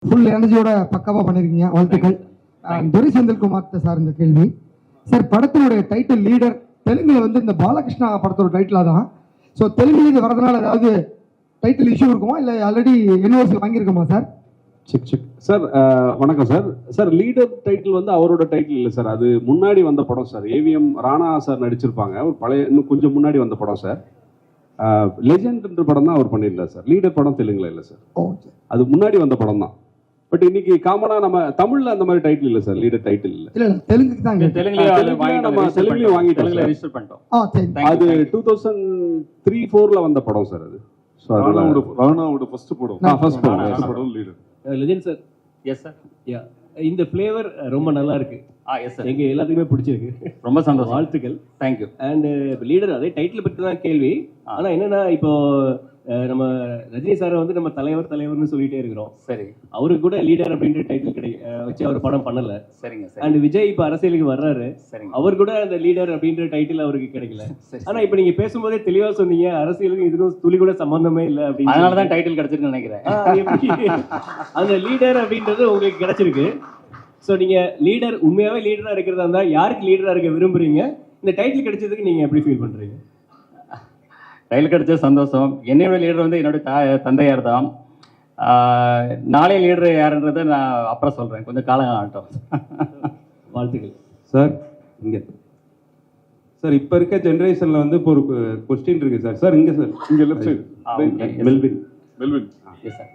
Full எனர்ஜியோட பக்காவா பண்ணிருக்கீங்க, வாழ்த்துக்கள். துரை செந்தில்குமார் சார் இந்த கேள்வி சார், படத்தினுடைய டைட்டில் லீடர் தெலுங்குல வந்து இந்த பாலகிருஷ்ணா படத்தோட டைட்டிலா தான். ஸோ தெலுங்குல இது வரதுனால ஏதாவது டைட்டில் இஷ்யூ இருக்குமா இல்லை ஆல்ரெடி என்ஓசி வாங்கியிருக்கோமா சார்? Check check sir. வணக்கம் சார். சார் லீடர் டைட்டில் வந்து அவரோட டைட்டில் இல்லை சார், அது முன்னாடி வந்த படம் சார். ஏவிஎம் ராணா சார் நடிச்சிருப்பாங்க, ஒரு பழைய இன்னும் கொஞ்சம் முன்னாடி வந்த படம் சார். லெஜெண்ட்ன்ற படம் தான் அவர் பண்ணிடலாம் சார். லீடர் படம் தெலுங்குல இல்லை சார், அது முன்னாடி வந்த படம் தான். பட் இன்னைக்கு காமனா நம்ம தமிழ்ல அந்த மாதிரி டைட்டில் இல்லை சார், லீடர் டைட்டில் இல்லை. இல்ல தெலுங்குக்கு தான் தெலுங்குலயும் வாங்கிட்டோம், ரெஜிஸ்டர் பண்ணிட்டோம். அது 2003-4ல வந்த படம் சார். அது ராணாவோட ஃபர்ஸ்ட் படம் leader. Legend sir. Yes sir. Ya, இந்த ஃப்ளேவர் ரொம்ப நல்லா இருக்கு. எஸ் சார், எங்க எல்லாத்துக்குமே பிடிச்சிருக்கு. ரொம்ப சந்தோஷம், வாழ்த்துக்கள். தேங்க்யூ. அண்ட் லீடர் அதே டைட்டில் பற்றி தான் கேள்வி. ஆனா என்னன்னா, இப்போ நம்ம ரஜினி சாரை வந்து நம்ம தலைவர்னு சொல்லிட்டே இருக்கிறோம். சரி, அவருக்கு கூட லீடர் அப்படின்ற டைட்டில் வச்சு அவர் படம் பண்ணல. சரிங்க சார். அண்ட் விஜய் இப்போ அரசியலுக்கு வர்றாரு. சரிங்க, அவர் கூட அந்த லீடர் அப்படின்ற டைட்டில் அவருக்கு கிடைக்கல. ஆனா இப்போ நீங்க பேசும்போதே தெளிவா சொன்னீங்க, அரசியலுக்கு இதுக்கும் துளி கூட சம்பந்தமே இல்லை அப்படின்னு. அதனாலதான் டைட்டில் கிடைச்சிருக்குன்னு நினைக்கிறேன். அந்த லீடர் அப்படின்றது உங்களுக்கு கிடைச்சிருக்கு. ஸோ நீங்க லீடர், உண்மையாவே லீடரா இருக்கிறதா இருந்தா யாருக்கு லீடரா இருக்க விரும்புறீங்க? இந்த டைட்டில் கிடைச்சதுக்கு நீங்க எப்படி ஃபீல் பண்றீங்க? டைட்டில் கிடைச்ச சந்தோஷம். என்னோட லீடர் வந்து என்னோட தந்தையார் தான். நாளைய லீடர் யாருன்றதை நான் அப்புறம் சொல்றேன், கொஞ்சம் காலம் ஆகட்டும். வாழ்த்துக்கள் சார். இங்க சார், இப்ப இருக்க ஜெனரேஷன்ல வந்து இப்போ ஒரு கொஸ்டின் இருக்கு சார். சார் இங்க சார், இங்க left side Melvin. Yes sir.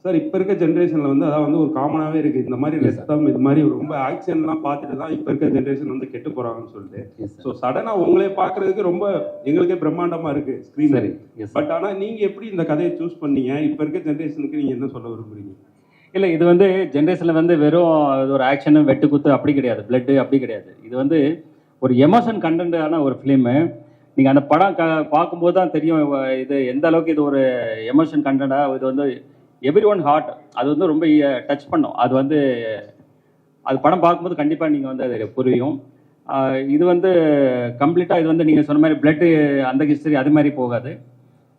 Sir, இப்போ இருக்க ஜென்ரேஷனில் வந்து அதான் வந்து ஒரு காமனாகவே இருக்குது, இந்த மாதிரி ரத்தம் இது மாதிரி ரொம்ப ஆக்ஷன்லாம் பார்த்துட்டு தான் இப்போ இருக்க ஜென்ரேஷன் வந்து கெட்டு போகிறாங்கன்னு சொல்லிட்டு. ஸோ சடனாக உங்களே பார்க்குறதுக்கு ரொம்ப எங்களுக்கே பிரம்மாண்டமாக இருக்குது ஸ்க்ரீன். சரி, பட் ஆனால் நீங்கள் எப்படி இந்த கதையை சூஸ் பண்ணீங்க? இப்போ இருக்க ஜென்ரேஷனுக்கு நீங்கள் என்ன சொல்ல விரும்புறீங்க? இல்லை, இது வந்து ஜென்ரேஷனில் வந்து வெறும் இது ஒரு ஆக்ஷனு வெட்டு குத்து அப்படி கிடையாது, பிளட்டு அப்படி கிடையாது. இது வந்து ஒரு எமோஷன் கண்டென்ட்டான ஒரு ஃபிலிமு. நீங்கள் அந்த படம் பார்க்கும்போது தான் தெரியும் இது எந்த அளவுக்கு இது ஒரு எமோஷன் கண்டென்ட்டாக. இது வந்து எவ்ரி ஒன் ஹார்ட், அது வந்து ரொம்ப டச் பண்ணும். அது வந்து அது படம் பார்க்கும்போது கண்டிப்பாக நீங்கள் வந்து அது புரியும். இது வந்து கம்ப்ளீட்டாக இது வந்து நீங்கள் சொன்ன மாதிரி பிளட்டு அந்த ஹிஸ்டரி அது மாதிரி போகாது.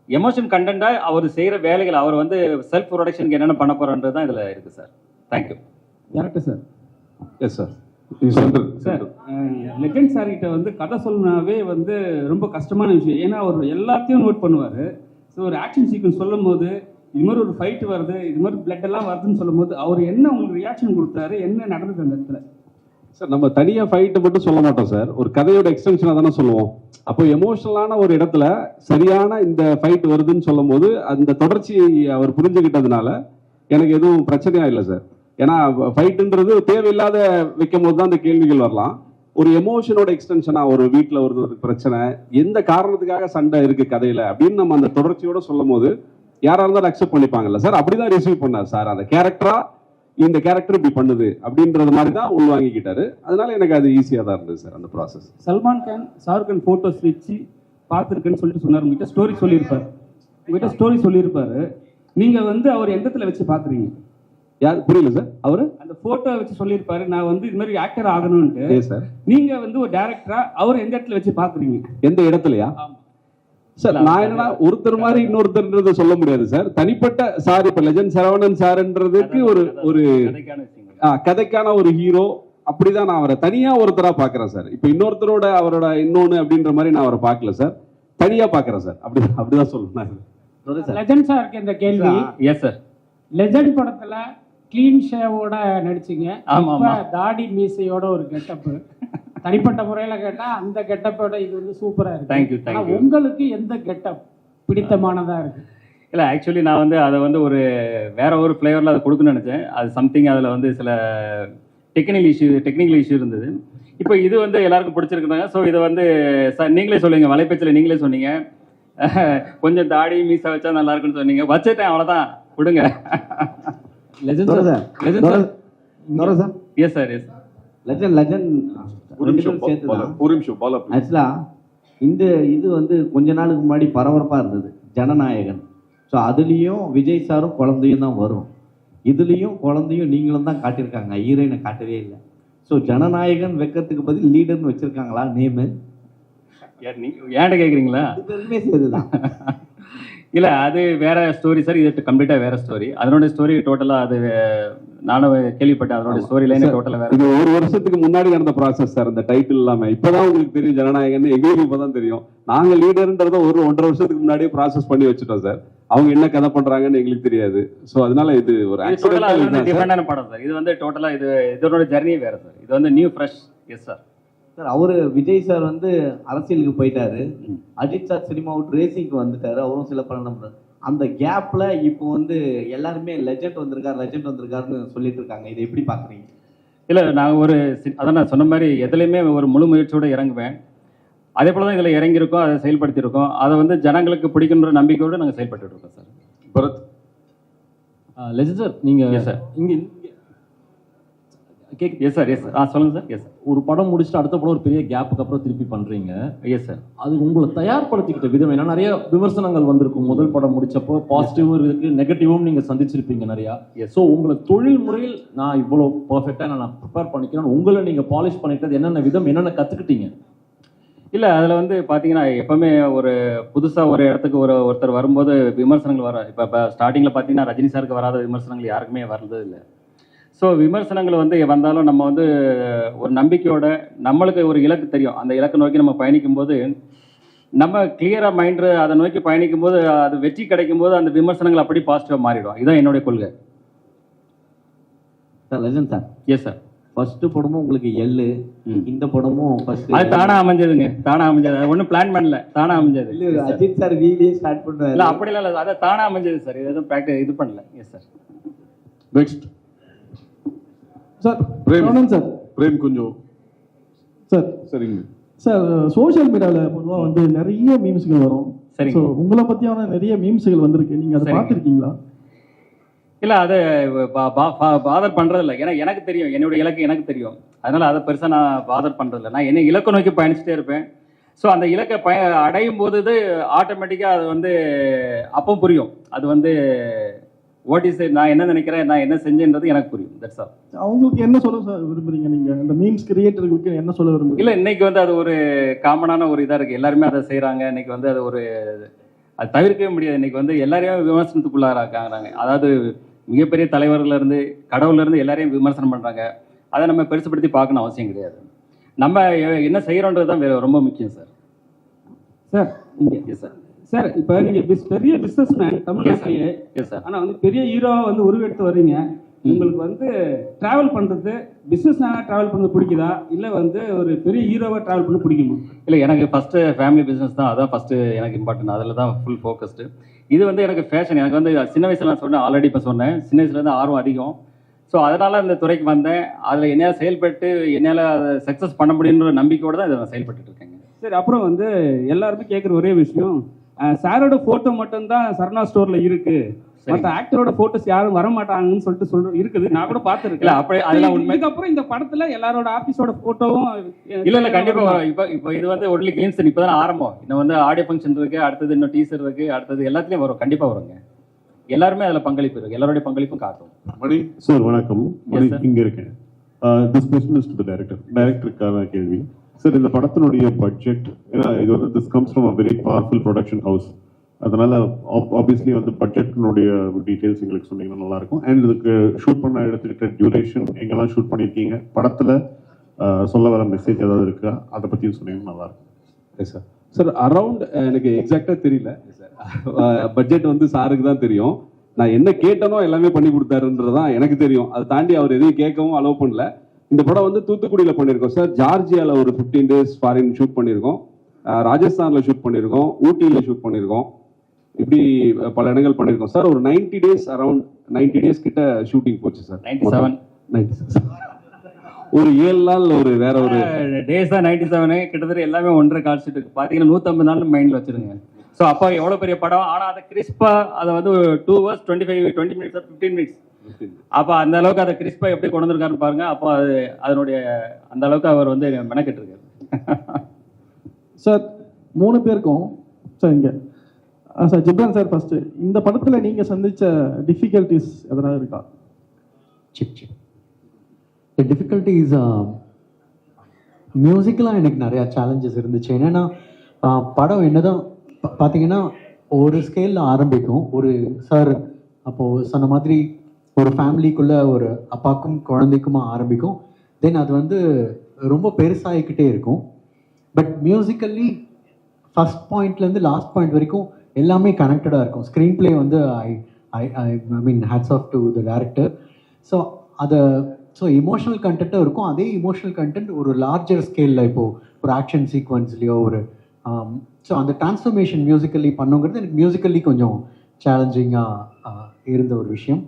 எமோஷன் கண்டென்ட்டாக அவர் செய்கிற வேலைகள், அவர் வந்து செல்ஃப் ப்ரொடக்ஷனுக்கு என்னென்ன பண்ண போகிறன்றது தான் இதில் இருக்குது sir. Thank you. Correct sir. Yes sir. Sir, legend sir கிட்ட வந்து கதை சொல்லனாவே வந்து ரொம்ப கஷ்டமான விஷயம். ஏன்னா அவர் எல்லாத்தையும் நோட் பண்ணுவார். ஸோ ஒரு ஆக்ஷன் சீக்வன்ஸ் சொல்லும் போது இது மாதிரி ஒரு ஃபைட் வருது, இது மாதிரி பிளட் எல்லாம் வருதுன்னு சொல்லும் போது அவர் என்ன உங்களுக்கு ரியாக்ஷன் கொடுத்தாரு, என்ன நடந்தது அந்த இடத்துல? சார், நம்ம தனியாக ஃபைட்டை மட்டும் சொல்ல மாட்டோம் சார், ஒரு கதையோட எக்ஸ்டென்ஷனாக தானே சொல்லுவோம். அப்போ எமோஷனலான ஒரு இடத்துல சரியான இந்த ஃபைட் வருதுன்னு சொல்லும் போது அந்த தொடர்ச்சியை அவர் புரிஞ்சுக்கிட்டதுனால எனக்கு எதுவும் பிரச்சனையா இல்லை சார். ஏன்னா ஃபைட்டுன்றது தேவையில்லாத வைக்கும் போது தான் அந்த கேள்விகள் வரலாம். ஒரு எமோஷனோட எக்ஸ்டென்ஷனா ஒரு வீட்டில் ஒரு பிரச்சனை, எந்த காரணத்துக்காக சண்டை இருக்கு கதையில அப்படின்னு நம்ம அந்த தொடர்ச்சியோட சொல்லும் போது யாரா இருந்தாலும் அக்செப்ட் பண்ணிப்பாங்கல்ல சார். அப்படிதான் ரிசீவ் பண்ணார் சார். அந்த கேரக்டரா இந்த கேரக்டர் இப்படி பண்ணுது அப்படின்றது மாதிரி தான் உள்வாங்கிக்கிட்டாரு. அதனால எனக்கு அது ஈஸியாக தான் இருந்தது சார் அந்த ப்ராசஸ். சல்மான் கான், ஷாருக் கான் போட்டோஸ் வச்சு பார்த்துருக்குன்னு சொல்லிட்டு சொன்னார். உங்ககிட்ட ஸ்டோரி சொல்லியிருப்பாரு. நீங்க வந்து அவர் எந்த இடத்துல வச்சு பார்க்குறீங்க? யார்? புரியல சார். அவரு அந்த போட்டோ வச்சு சொல்லியிருப்பாரு, நான் வந்து இது மாதிரி ஆக்டர் ஆகணும்னு. சார், நீங்க வந்து ஒரு டைரக்டரா அவர் எந்த இடத்துல வச்சு பார்க்குறீங்க? எந்த இடத்துலயா சார்? நான் என்னன்னா ஒருத்தர் மாதிரி இன்னொருத்தர்ன்றத சொல்ல முடியாது சார். தனிப்பட்ட சார், இப்ப லெஜெண்ட் சரவணன் சார்ன்றதுக்கு ஒரு கதைக்கான ஒரு ஹீரோ, அப்படிதான் நான் அவரை தனியா ஒருத்தரா பாக்குறேன் சார். இப்ப இன்னொருத்தரோட அவரோட இன்னொன்னு அப்படின்ற மாதிரி நான் அவரை பார்க்கல சார், தனியா பாக்குறேன் சார். அப்படிதான் சொல்றேன். லெஜெண்ட் சாருக்கு இந்த கேள்வி. Yes sir. லெஜெண்ட் படத்துல கிளீன் ஷேவோட நடிச்சீங்க, தாடி மீசையோட ஒரு கெட்டப். தனிப்பட்ட முறையில கேட்டா அந்த கெட்டப்போட இது வந்து சூப்பரா இருக்கு. தேங்க்யூ. உங்களுக்கு எந்த கெட்டப் பிடித்தமானதா இருக்கு? இல்லை, ஆக்சுவலி நான் வந்து அதை வந்து ஒரு வேற ஒரு ஃப்ளேவரில் அதை கொடுக்கணும்னு நினச்சேன். அது சம்திங் அதில் வந்து சில டெக்னிக்கல் இஷ்யூ இருந்தது. இப்போ இது வந்து எல்லாருக்கும் பிடிச்சிருக்குறாங்க. ஸோ இதை வந்து நீங்களே சொல்லுங்க, வலைப்பேச்சில் நீங்களே சொன்னீங்க கொஞ்சம் தாடி மீசை வச்சா நல்லா இருக்குன்னு சொன்னீங்க. வச்சுட்டேன், அவ்வளோதான், விடுங்க. Yes sir. எஸ் லெஜெண்ட் ஆக்சுவலா இந்த இது வந்து கொஞ்ச நாளுக்கு முன்னாடி பரபரப்பா இருந்தது, ஜனநாயகன். ஸோ அதுலேயும் விஜய் சாரும் குழந்தையும் தான் வரும். இதுலேயும் குழந்தையும் நீங்களும் தான் காட்டியிருக்காங்க, ஹீரோயினை காட்டவே இல்லை. ஸோ ஜனநாயகன் வைக்கிறதுக்கு பதில் லீடர்னு வச்சிருக்காங்களா நேமு? ஏன்ட்ட கேட்குறீங்களா? பெருமே செய்துதான். இல்லை அது வேற ஸ்டோரி சார், இது கம்ப்ளீட்டாக வேற ஸ்டோரி. அதனோட ஸ்டோரி டோட்டலாக அது நானும் கேள்விப்பட்டேன். அதனோட ஸ்டோரி லைனே டோட்டலாக வேற. இது ஒரு வருஷத்துக்கு முன்னாடி நடந்த ப்ராசஸ் சார். இந்த டைட்டில் இல்லாம இப்பதான் உங்களுக்கு தெரியும் ஜனநாயகன், எங்களுக்கு இப்பதான் தெரியும். நாங்க லீடர்ன்றத 1.5 வருஷத்துக்கு முன்னாடியே ப்ராசஸ் பண்ணி வச்சுட்டோம் சார். அவங்க என்ன கதை பண்றாங்கன்னு எங்களுக்கு தெரியாது. ஸோ அதனால இது ஒரு டிஃபரெண்டான படம் சார். இது வந்து டோட்டலா இதனோட ஜர்னியே வேற சார். இது வந்து new fresh. Yes sir. Sir அவரு விஜய் சார் வந்து அரசியலுக்கு போயிட்டாரு, அஜித் சார் சினிமா விட்டு ரேசிங்க்கு வந்துட்டாரு, அவரும் சில படம் நம்புறாரு. அந்த கேப்ல இப்போ வந்து எல்லாருமே லெஜெண்ட் வந்திருக்காருன்னு சொல்லிட்டு இருக்காங்க. இதை எப்படி பாக்குறீங்க? இல்லை, நான் அதான் நான் சொன்ன மாதிரி எதுலையுமே ஒரு முழு முயற்சியோட இறங்குவேன். அதே போல தான் இதில் இறங்கியிருக்கோம், அதை செயல்படுத்தியிருக்கோம். அதை வந்து ஜனங்களுக்கு பிடிக்குன்ற நம்பிக்கையோடு நாங்கள் செயல்பட்டு இருக்கோம் சார். பரத் லெஜண்ட் சார், நீங்கள் சார் இங்கே எஸ் சார். எஸ் சொல்லுங்கள் சார். எஸ் ஒரு படம் முடிச்சுட்டு அடுத்த படம் ஒரு பெரிய கேப்புக்கு அப்புறம் திருப்பி பண்ணுறீங்க. Yes sir. அது உங்களை தயார்படுத்திக்கிட்ட விதம் ஏன்னா நிறைய விமர்சனங்கள் வந்திருக்கும். முதல் படம் முடிச்சப்போ பாசிட்டிவும் இருக்கு, நெகட்டிவும் நீங்கள் சந்திச்சிருப்பீங்க நிறையா. ஸோ உங்களை தொழில் முறையில் நான் இவ்வளோ பர்ஃபெக்டாக நான் ப்ரிப்பேர் பண்ணிக்கிறேன், உங்களை நீங்கள் பாலிஷ் பண்ணிக்கிட்டது என்னென்ன விதம், என்னென்ன கற்றுக்கிட்டீங்க? இல்லை, அதில் வந்து பார்த்தீங்கன்னா எப்போவுமே ஒரு புதுசாக ஒரு இடத்துக்கு ஒருத்தர் வரும்போது விமர்சனங்கள் வர. இப்போ ஸ்டார்டிங்கில் பார்த்தீங்கன்னா ரஜினி சாருக்கு வராத விமர்சனங்கள் யாருக்குமே வர்றது இல்லை. ஸோ விமர்சனங்கள் வந்து வந்தாலும் நம்ம வந்து ஒரு நம்பிக்கையோட நம்மளுக்கு ஒரு இலக்கு தெரியும், அந்த இலக்கை நோக்கி நம்ம பயணிக்கும் போது நம்ம கிளியராக மைண்டு அதை நோக்கி பயணிக்கும் போது அது வெற்றி கிடைக்கும் போது அந்த விமர்சனங்கள் அப்படி பாசிட்டிவாக மாறிடும். இதுதான் என்னுடைய கொள்கை sir. Legend sir. Yes sir. First படமும் உங்களுக்கு எள்ளு, இந்த படமும் ஃபர்ஸ்ட் அது தானா அமைஞ்சதுங்க. தானா அமைஞ்சது, அது ஒன்றும் பிளான் பண்ணல, தானா அமைஞ்சது. இல்ல அஜித் சார் வீடியோ ஸ்டார்ட் பண்ணுவாரு. இல்லை அப்படிலாம் இல்லை, அதை தானா அமைஞ்சது சார். இது எதுவும் ப்ராக்டிஸ் இது பண்ணல. Yes sir. Next sir. Frame sir. Frame கொஞ்சம் சார். சரிங்க சார், சோஷியல் மீடியாவில் பொதுவாக வந்து நிறைய மீம்ஸ்கள் வரும். சரிங்க. ஸோ உங்களை பற்றியான நிறைய மீம்ஸ்கள் வந்திருக்கு, நீங்கள் அதை பார்த்துருக்கீங்களா? இல்லை, அதை பாதர் பண்ணுறதில்ல. ஏன்னா எனக்கு தெரியும், என்னுடைய இலக்கு எனக்கு தெரியும். அதனால் அதை பெருசாக நான் பாதர் பண்ணுறதில்ல. நான் என்ன இலக்கை நோக்கி பயணிச்சுட்டே இருப்பேன். ஸோ அந்த இலக்கை அடையும் போது ஆட்டோமேட்டிக்காக அது வந்து அப்போ புரியும். அது வந்து வாட் இஸ் நான் என்ன நினைக்கிறேன், நான் என்ன செஞ்சேன்றது எனக்கு புரியும். That's all. அவங்களுக்கு என்ன சொல்ல விரும்புறீங்க நீங்கள், இந்த மீம்ஸ் கிரியேட்டர்களுக்கு என்ன சொல்ல விரும்புறீங்க? இல்லை, இன்னைக்கு வந்து அது ஒரு காமனான ஒரு இதாக இருக்குது. எல்லாருமே அதை செய்கிறாங்க. இன்னைக்கு வந்து அது அது தவிர்க்கவே முடியாது. இன்னைக்கு வந்து எல்லாரையும் விமர்சனத்துக்குள்ளாராங்க. அதாவது மிகப்பெரிய தலைவர்கள்லேருந்து கடவுள்லேருந்து எல்லாரையும் விமர்சனம் பண்ணுறாங்க. அதை நம்ம பெருசுப்படுத்தி பார்க்கணும் அவசியம் கிடையாது. நம்ம என்ன செய்கிறோன்றது தான் ரொம்ப முக்கியம் சார். சார் இங்கே எஸ் சார். சார், இப்போ நீங்கள் பெரிய பிஸ்னஸ் மேன் தமிழ்நாட்டிலேயே. Yes sir. ஆனால் வந்து பெரிய ஹீரோவாக வந்து உருவெடுத்து வர்றீங்க. உங்களுக்கு வந்து ட்ராவல் பண்ணுறது, பிஸ்னஸ்னாக ட்ராவல் பண்ணுறது பிடிக்குதா, இல்லை வந்து ஒரு பெரிய ஹீரோவாக ட்ராவல் பண்ண பிடிக்குமா? இல்லை, எனக்கு ஃபஸ்ட்டு ஃபேமிலி பிஸ்னஸ் தான். அதான் ஃபஸ்ட்டு எனக்கு இம்பார்ட்டன்ட். அதில் தான் ஃபுல் ஃபோக்கஸ்டு. இது வந்து எனக்கு ஃபேஷன். எனக்கு வந்து சின்ன வயசில் நான் சொன்னேன், ஆல்ரெடி இப்போ சொன்னேன், சின்ன வயசுலேருந்து ஆர்வம் அதிகம். ஸோ அதனால் இந்த துறைக்கு வந்தேன். அதில் என்னால் செயல்பட்டு என்னால் அதை சக்ஸஸ் பண்ண முடியுன்ற நம்பிக்கையோடு தான் இதை நான் செயல்பட்டு இருக்கேங்க. சரி, அப்புறம் வந்து எல்லாருமே கேட்குற ஒரே விஷயம், சாரோட ஃபோட்டோ மட்டும்தான் சரணா ஸ்டோரில் இருக்குது, மற்ற ஆக்டரோட போட்டோஸ் யாரும் வர மாட்டாங்கன்னு சொல்லிட்டு இருக்குது. நான் கூட பார்த்துருக்கேன். அப்படி அதெல்லாம் உண்மை. இதுக்கப்புறம் இந்த படத்துல எல்லாரோட ஆபீஸோட போட்டோவும் இல்ல கண்டிப்பா வரும். இப்போ இது வந்து ஒன்லி கிளீன்ஸ் இப்பதான் ஆரம்பம். இன்னும் வந்து ஆடியோ ஃபங்க்ஷன் இருக்கு, அடுத்தது இன்னும் டீசர் இருக்கு, அடுத்தது எல்லாத்துலயும் வரும். கண்டிப்பா வருங்க. எல்லாருமே அதுல பங்களிப்பு இருக்கு. எல்லாருடைய பங்களிப்பும் காட்டும். மணி சார் வணக்கம். மணி இங்க இருக்கேன். This question is to the டைரக்டருக்கான கேள்வி. சார், இந்த படத்தினுடைய பட்ஜெட், இது வந்து this comes from a very powerful production house. அதனால ஆப்வியஸ்லி வந்து பட்ஜெட்டினுடைய டீடைல்ஸ் எங்களுக்கு சொன்னீங்கன்னா நல்லா இருக்கும். அண்ட் இதுக்கு ஷூட் பண்ண எடுத்துக்கிட்ட டியூரேஷன், எங்கெல்லாம் ஷூட் பண்ணியிருக்கீங்க, படத்துல சொல்ல வர மெசேஜ் ஏதாவது இருக்கா, அதை பற்றியும் சொன்னீங்கன்னா நல்லா இருக்கும். சார். சார், அரௌண்ட் எனக்கு எக்ஸாக்டா தெரியல சார். பட்ஜெட் வந்து சாருக்கு தான் தெரியும். நான் என்ன கேட்டனோ எல்லாமே பண்ணி கொடுத்தாருன்றதான் எனக்கு தெரியும். அதை தாண்டி அவர் எதையும் கேட்கவும் அலோவ் பண்ணல. இந்த படம் வந்து தூத்துக்குடியில் பண்ணியிருக்கோம் சார். ஜார்ஜியாவில் ஒரு 15 days ஃபாரின் ஷூட் பண்ணியிருக்கோம். ராஜஸ்தானில் ஷூட் பண்ணியிருக்கோம். ஊட்டியில் ஷூட் பண்ணியிருக்கோம். இப்படி பல இடங்கள் பண்ணியிருக்கோம் சார். ஒரு 90 days, அரௌண்ட் 90 days கிட்ட ஷூட்டிங் போச்சு சார். 97 ஒரு 7 நாள் ஒரு வேற ஒரு டேஸ் தான் 97. கிட்டத்தட்ட எல்லாமே 1.5 கால் ஷீட் இருக்கு. பார்த்தீங்கன்னா 150 நாள் மைண்டில் வச்சிருங்க. ஸோ அப்போ எவ்வளோ பெரிய படம். ஆனால் அதை கிறிஸ்பாக அதை வந்து 2 hours 20 minutes 15 minutes. அப்போ அந்த அளவுக்கு அதை கிறிஸ்பாக எப்படி கொண்டு வந்திருக்காருன்னு பாருங்க. அப்போ அது அதனுடைய அந்த அளவுக்கு அவர் வந்து மெனக்கெட்டு இருக்காரு. சார், 3 பேருக்கும் சார் இங்கே சார் ஜிப்ரான் சார், ஃபர்ஸ்ட் இந்த படத்துல நீங்க சந்திச்ச டிஃபிகல்டிஸ் எதனா இருக்கா? டிஃபிகல்டிஸ் மியூசிக்கெலாம் எனக்கு நிறையா சேலஞ்சஸ் இருந்துச்சு. என்னென்னா படம் என்னதான் பார்த்தீங்கன்னா ஒரு ஸ்கேலில் ஆரம்பிக்கும். ஒரு சார் அப்போது சொன்ன மாதிரி ஒரு ஃபேமிலிக்குள்ளே ஒரு அப்பாக்கும் குழந்தைக்குமா ஆரம்பிக்கும். தென் அது வந்து ரொம்ப பெருசாகிக்கிட்டே இருக்கும். பட் மியூசிக்கல்லி ஃபஸ்ட் பாயிண்ட்லேருந்து லாஸ்ட் பாயிண்ட் வரைக்கும் எல்லாமே கனெக்டடாக இருக்கும். ஸ்க்ரீன் பிளே வந்து I mean hats off to the director. So அதை இமோஷனல் கண்டென்ட்டும் இருக்கும். அதே இமோஷனல் கண்டென்ட் ஒரு லார்ஜர் ஸ்கேலில் இப்போது ஒரு ஆக்ஷன் சீக்வன்ஸ்லேயோ ஒரு ஸோ அந்த டிரான்ஸ்ஃபர்மேஷன் மியூசிக்கல்லி பண்ணுங்கிறது எனக்கு மியூசிக்கல்லி கொஞ்சம் சேலஞ்சிங்காக இருந்த ஒரு விஷயம்.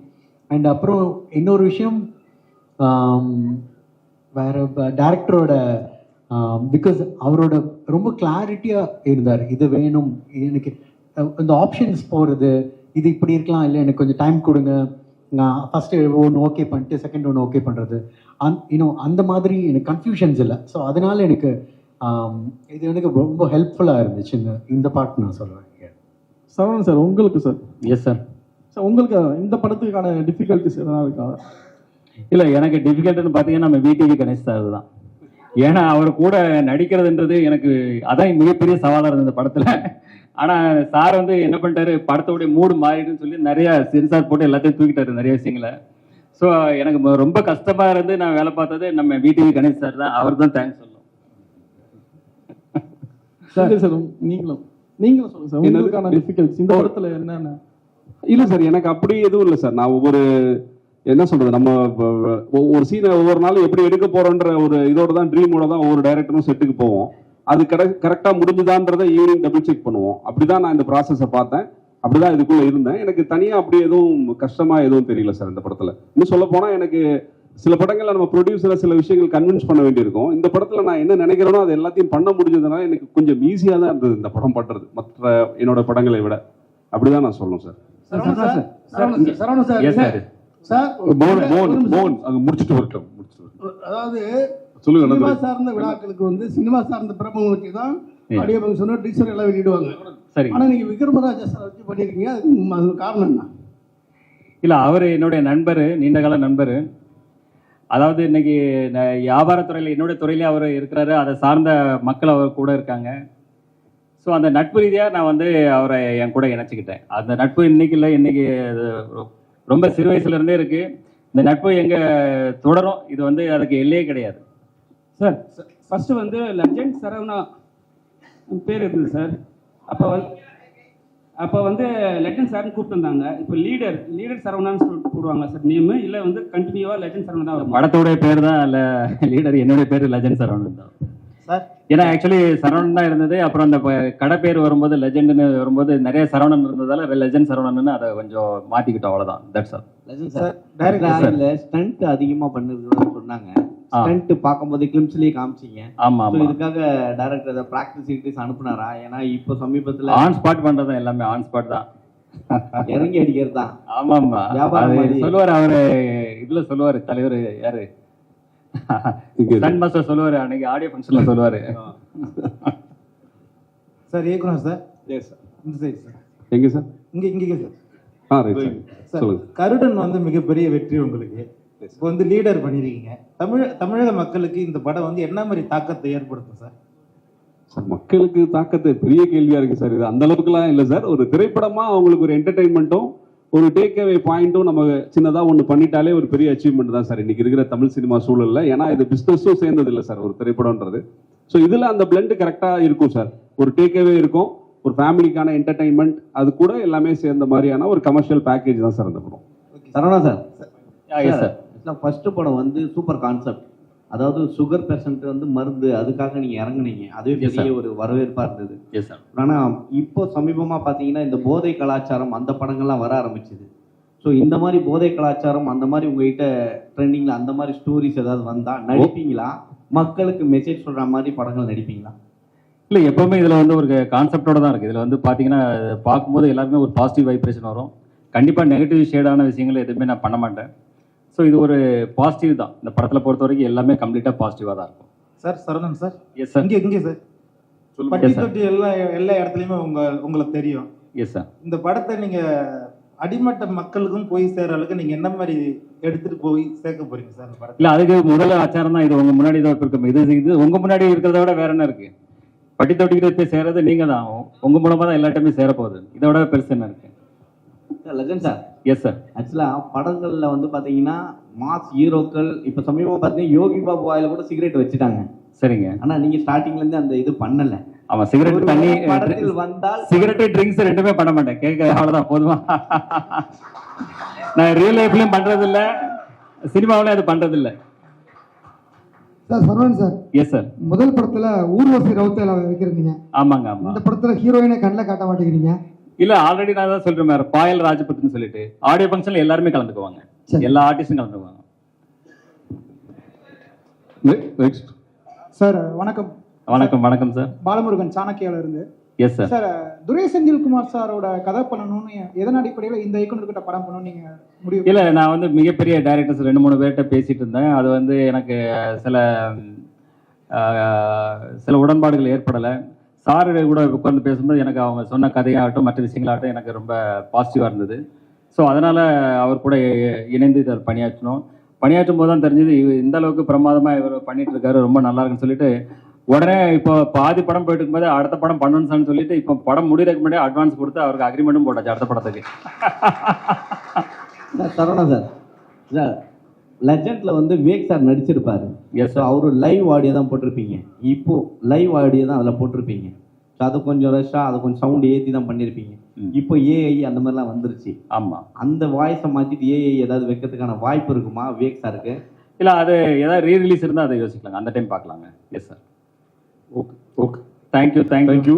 அண்ட் அப்புறம் இன்னொரு விஷயம், வேறு டைரக்டரோட பிகாஸ் அவரோட ரொம்ப கிளாரிட்டியாக இருந்தார். இது வேணும், எனக்கு இந்த ஆப்ஷன்ஸ் போகிறது, இது இப்படி இருக்கலாம், இல்லை எனக்கு கொஞ்சம் டைம் கொடுங்க, நான் ஃபஸ்ட்டு ஒன்று ஓகே பண்ணிட்டு செகண்ட் ஒன்று ஓகே பண்ணுறது, இன்னும் அந்த மாதிரி எனக்கு கன்ஃபியூஷன்ஸ் இல்லை. ஸோ அதனால் எனக்கு இது எனக்கு ரொம்ப ஹெல்ப்ஃபுல்லாக இருந்துச்சு இந்த பாட்டு நான் சொல்லுவேன். சரவணன் சார், உங்களுக்கு சார். Yes sir. சார் உங்களுக்கு இந்த படத்துக்கான டிஃபிகல்ட்டிஸ் எதனா இருக்கா? இல்லை, எனக்கு டிஃபிகல்ட்டுன்னு பார்த்தீங்கன்னா நம்ம விடிவி கணேஷ் சார் தான். ஏன்னா அவர் கூட நடிக்கிறதுன்றது எனக்கு அதான் மிகப்பெரிய சவாலாக இருந்தது இந்த படத்தில். ஆனால் சார் வந்து என்ன பண்ணிட்டாரு, படத்தோடைய மூடு மாறிடுன்னு சொல்லி நிறைய சென்சார் போட்டு எல்லாத்தையும் தூக்கிட்டாரு நிறைய விஷயங்களை. ஸோ எனக்கு ரொம்ப கஷ்டமாக இருந்து நான் வேலை பார்த்தது நம்ம விடிவி கணேஷ் சார் தான். அவர் தான் தேங்க்ஸ் சொல்லணும். சார் நீங்களும் சொல்லுங்க சார், உங்களுக்கான டிஃபிகல்ட்ஸ் இந்த படத்தில் என்னென்ன? இல்லை சார், எனக்கு அப்படி எதுவும் இல்லை சார். நான் ஒவ்வொரு என்ன சொல்றது, நம்ம ஒரு சீனை ஒவ்வொரு நாளும் எப்படி எடுக்க போறோன்ற ஒரு இதோட தான் ட்ரீமோட தான் ஒவ்வொரு டைரக்டரும் செட்டுக்கு போவோம். அது கரெக்டாக முடிஞ்சுதான்றதை ஈவினிங் டபுள் செக் பண்ணுவோம். அப்படிதான் நான் இந்த ப்ராசஸை பார்த்தேன், அப்படிதான் இதுக்குள்ள இருந்தேன். எனக்கு தனியாக அப்படி எதுவும் கஷ்டமா எதுவும் தெரியல சார் இந்த படத்துல. இன்னும் சொல்ல போனா எனக்கு சில படங்கள்ல நம்ம ப்ரொடியூசரை சில விஷயங்கள் கன்வின்ஸ் பண்ண வேண்டியிருக்கும். இந்த படத்துல நான் என்ன நினைக்கிறேனோ அது எல்லாத்தையும் பண்ண முடிஞ்சதுனால எனக்கு கொஞ்சம் ஈஸியாக தான் இருந்தது இந்த படம் பண்றது, மற்ற என்னோட படங்களை விட. அப்படிதான் நான் சொல்லணும் சார். முடிச்சுட்டு வரட்டும். அதாவது சினிமா சார்ந்த விழாக்களுக்கு வந்து சினிமா சார்ந்த பிரபலம் வச்சு தான் ஆடியோ ஃபங்க்ஷனோ டீச்சர் எல்லாம் வெளியிடுவாங்க. ஆனா நீங்க விக்ரமராஜா சார் வச்சு பண்ணிருக்கீங்க, அது காரணம் என்ன? இல்லை, அவர் என்னுடைய நண்பர், நீண்டகால நண்பர். அதாவது இன்னைக்கு வியாபாரத்துறையில் என்னுடைய துறையிலே அவர் இருக்கிறாரு, அதை சார்ந்த மக்கள் அவர் கூட இருக்காங்க. ஸோ அந்த நட்பு ரீதியாக நான் வந்து அவரை என் கூட இணைச்சிக்கிட்டேன். அந்த நட்பு இன்னைக்கு இல்லை, இன்னைக்கு ரொம்ப சிறு வயசுலேருந்தே இருக்கு. இந்த நட்பு எங்கே தொடரும், இது வந்து அதுக்கு எல்லையே கிடையாது. சார் ஃபஸ்ட்டு வந்து லெஜண்ட் சரவணா பேர் இருந்தது சார். அப்போ வந்து லெஜண்ட் சார்னு கூப்பிட்டுருந்தாங்க. இப்போ லீடர் சரவணான்னு சொல்லிட்டு போடுவாங்க சார் நேமு, இல்லை வந்து கண்டினியூவாக லெஜண்ட் சரவணா தான் வரும்? படத்தோடைய பேர் தான் இல்லை லீடர், என்னுடைய பேர் லெஜண்ட் சரவணன் தான் சார். ஏன்னா ஆக்சுவலி சரவணன் தான் இருந்தது. அப்புறம் அந்த கடை பேர் வரும்போது லெஜெண்ட்னு வரும்போது நிறைய சரவணன் இருந்ததால லெஜெண்ட் சரவணன் அதை கொஞ்சம் மாத்திக்கிட்டோம், அவ்வளவுதான். That's all. லெஜெண்ட் சார் டைரக்டர்ல ஸ்டண்ட் அதிகமா பண்ணுதுன்னு சொன்னாங்க. ஸ்டண்ட் பாக்கும்போது கிளிம்ஸ்லயே காமிச்சீங்க. ஆமா ஆமா. இதுக்காக டைரக்டர் பிராக்டிஸ் அனுப்புனாரா? ஏன்னா இப்போ சமீபத்துல ஆன் ஸ்பாட் பண்றது எல்லாமே ஆன் ஸ்பாட் தான், இறங்கி அடிக்கிறது தான். ஆமா ஆமா. சொல்லுவாரு அவரு, இதுல சொல்லுவாரு தலைவர் யாரு, சன் மாஸ்டர் சொல்லுவாரு, அன்னைக்கு ஆடியோ ஃபங்க்ஷன்ல சொல்லுவாரு. சார் இயக்குனர் சார். Yes sir. இந்த சைடு சார். எங்க சார்? இங்க சார். சார் கருடன் வந்து மிகப்பெரிய வெற்றி உங்களுக்கு. இப்போ வந்து லீடர் பண்ணிருக்கீங்க. தமிழக மக்களுக்கு இந்த படம் வந்து என்ன மாதிரி தாக்கத்தை ஏற்படுத்தும் சார்? சார் மக்களுக்கு தாக்கத்தை பெரிய கேள்வியா இருக்கு சார். இது அந்த அளவுக்குலாம் இல்லை சார். ஒரு திரைப்படமா அவங்களுக்கு ஒரு என்டர்டைன்மெண்ட்டும் ஒரு டேக் அவே பாயிண்ட்டும் நம்ம சின்னதாக ஒன்று பண்ணிட்டாலே ஒரு பெரிய அச்சீவ்மெண்ட் தான் சார் இன்னைக்கு இருக்கிற தமிழ் சினிமா சூழலில். ஏன்னா இது பிஸ்னஸும் சேர்ந்தது இல்லை சார் ஒரு திரைப்படம்ன்றது. ஸோ இதில் அந்த பிளெண்ட் கரெக்டாக இருக்கும் சார். ஒரு டேக் அவே இருக்கும், ஒரு ஃபேமிலிக்கான என்டர்டைன்மெண்ட், அது கூட எல்லாமே சேர்ந்த மாதிரியான ஒரு கமர்ஷியல் பேக்கேஜ் தான் சார் அந்த படம். சரவணா சார். ஃபர்ஸ்ட் படம் வந்து சூப்பர் கான்செப்ட். அதாவது சுகர் பேஷண்ட் வந்து மருந்து, அதுக்காக நீங்க இறங்குனீங்க, அதுவே பெரிய ஒரு வரவேற்பா இருந்தது. ஆனா இப்போ சமீபமா பாத்தீங்கன்னா இந்த போதை கலாச்சாரம் அந்த படங்கள்லாம் வர ஆரம்பிச்சது. ஸோ இந்த மாதிரி போதை கலாச்சாரம் அந்த மாதிரி உங்ககிட்ட ட்ரெண்டிங்ல அந்த மாதிரி ஸ்டோரிஸ் ஏதாவது வந்தா நடிப்பீங்களா? மக்களுக்கு மெசேஜ் சொல்ற மாதிரி படங்கள் நடிப்பீங்களா? இல்லை, எப்பவுமே இதுல வந்து ஒரு கான்செப்டோட தான் இருக்கு. இதுல வந்து பாத்தீங்கன்னா பார்க்கும்போது எல்லாருமே ஒரு பாசிட்டிவ் வைப்ரேஷன் வரும். கண்டிப்பா நெகட்டிவ் ஷேடான விஷயங்கள் எதுவுமே நான் பண்ண மாட்டேன். ஸோ இது ஒரு பாசிட்டிவ் தான். இந்த படத்தில் பொறுத்த வரைக்கும் எல்லாமே கம்ப்ளீட்டாக பாசிட்டிவாக தான் இருக்கும். Sir Saravanan sir. Yes sir. இங்கே சார் பட்டி தொட்டி எல்லா இடத்துலையுமே உங்களுக்கு தெரியும். Yes sir. இந்த படத்தை நீங்கள் அடிமட்ட மக்களுக்கும் போய் சேர்ற அளவுக்கு நீங்கள் என்ன மாதிரி எடுத்துகிட்டு போய் சேர்க்க போறீங்க சார் இந்த படத்தை? இல்லை, அதுக்கு முதல்ல ஆச்சாரம் தான். இது உங்கள் முன்னாடி தான் இருக்கும். இது உங்கள் முன்னாடி இருக்கிறத விட வேற என்ன இருக்குது? பட்டி தொட்டிக்கிட்ட போய் சேர்றது நீங்கள் தான். உங்க மூலமா தான் எல்லா டைமே சேரப்போகுது. இதை விட பெருசு என்ன இருக்கு? Legend sir. Yes sir. ஆக்சுவலாக படங்களில் வந்து பார்த்தீங்கன்னா மாஸ் ஹீரோக்கள் இப்போ சமீபமாக பார்த்தீங்கன்னா யோகி பாபு வாயில கூட சிகரெட் வச்சுட்டாங்க. சரிங்க. ஆனால் நீங்கள் ஸ்டார்டிங்லேருந்து அந்த இது பண்ணலை. அவன் சிகரெட் தண்ணி படத்தில் வந்தால் சிகரெட்டு ட்ரிங்க்ஸ் ரெண்டுமே பண்ண மாட்டேன். கேட்க அவ்வளோதான் போதுமா? நான் ரியல் லைஃப்லையும் பண்றது இல்லை, சினிமாவிலையும் அது பண்றது இல்லை. Sir Saravanan sir. Yes sir. முதல் படத்துல ஊர்வசி ரவுத்தேல வைக்கிறீங்க. ஆமாங்க ஆமா. இந்த படத்துல ஹீரோயினை கண்ணில் காட்ட மாட்டேங்கிறீங்க. இல்ல ஆல்ரெடி நான் தான் சொல்றேன் மேடம், பாயல் ராஜபத்னு சொல்லிட்டு ஆடியோ ஃபங்க்ஷன்ல எல்லாருமே கலந்துக்குவாங்க, எல்லா ஆர்டிஸ்டும் கலந்துக்குவாங்க. நெக்ஸ்ட் சார் வணக்கம். வணக்கம். வணக்கம் சார். பாலமுருகன் சாணக்கியால இருந்து. Yes sir. சார் துரை செந்தில்குமார் சாரோட கதை பண்ணணும்னு எதன் அடிப்படையில் இந்த இயக்குனர்கிட்ட படம் பண்ணணும் நீங்க முடிவு? இல்ல நான் வந்து மிகப்பெரிய டைரக்டர்ஸ் 2-3 பேர்கிட்ட பேசிட்டு இருந்தேன். அது வந்து எனக்கு சில உடன்பாடுகள் ஏற்படலை. சார் கூட உட்கார்ந்து பேசும்போது எனக்கு அவங்க சொன்ன கதையாகட்டும் மற்ற விஷயங்களாகட்டும் எனக்கு ரொம்ப பாசிட்டிவாக இருந்தது. ஸோ அதனால் அவர் கூட இணைந்து இதை பணியாற்றும் போது தான் தெரிஞ்சது இந்த அளவுக்கு பிரமாதமாக இவர் பண்ணிட்டு இருக்காரு, ரொம்ப நல்லா இருக்குன்னு சொல்லிட்டு உடனே இப்போ பாதி படம் போயிட்டு இருக்கும்போது அடுத்த படம் பண்ணணும்னு சொல்லிட்டு இப்போ படம் முடிகிறதுக்கு முன்னாடி அட்வான்ஸ் கொடுத்து அவருக்கு அக்ரிமெண்ட்டும் போட்டாச்சு அடுத்த படத்துக்கு. சரவணா சார். சார் லெஜண்ட்ல வந்து விவேக் சார் நடிச்சிருப்பாரு. எஸ். அவரு லைவ் ஆடியோ தான் போட்டிருப்பீங்க. இப்போ லைவ் ஆடியோ தான் அதில் போட்டிருப்பீங்க. ஸோ அது கொஞ்சம் ரஷ்ஷாக அதை கொஞ்சம் சவுண்ட் ஏற்றி தான் பண்ணியிருப்பீங்க. இப்போ ஏஐ அந்த மாதிரிலாம் வந்துருச்சு. ஆமாம். அந்த வாய்ஸை மாற்றிட்டு ஏஐ ஏதாவது வைக்கிறதுக்கான வாய்ப்பு இருக்குமா விவேக் சாருக்கு? இல்லை அது ஏதாவது ரீரிலீஸ் இருந்தால் அதை யோசிக்கலாங்க, அந்த டைம் பார்க்கலாங்க. Yes sir. Okay okay. Thank you.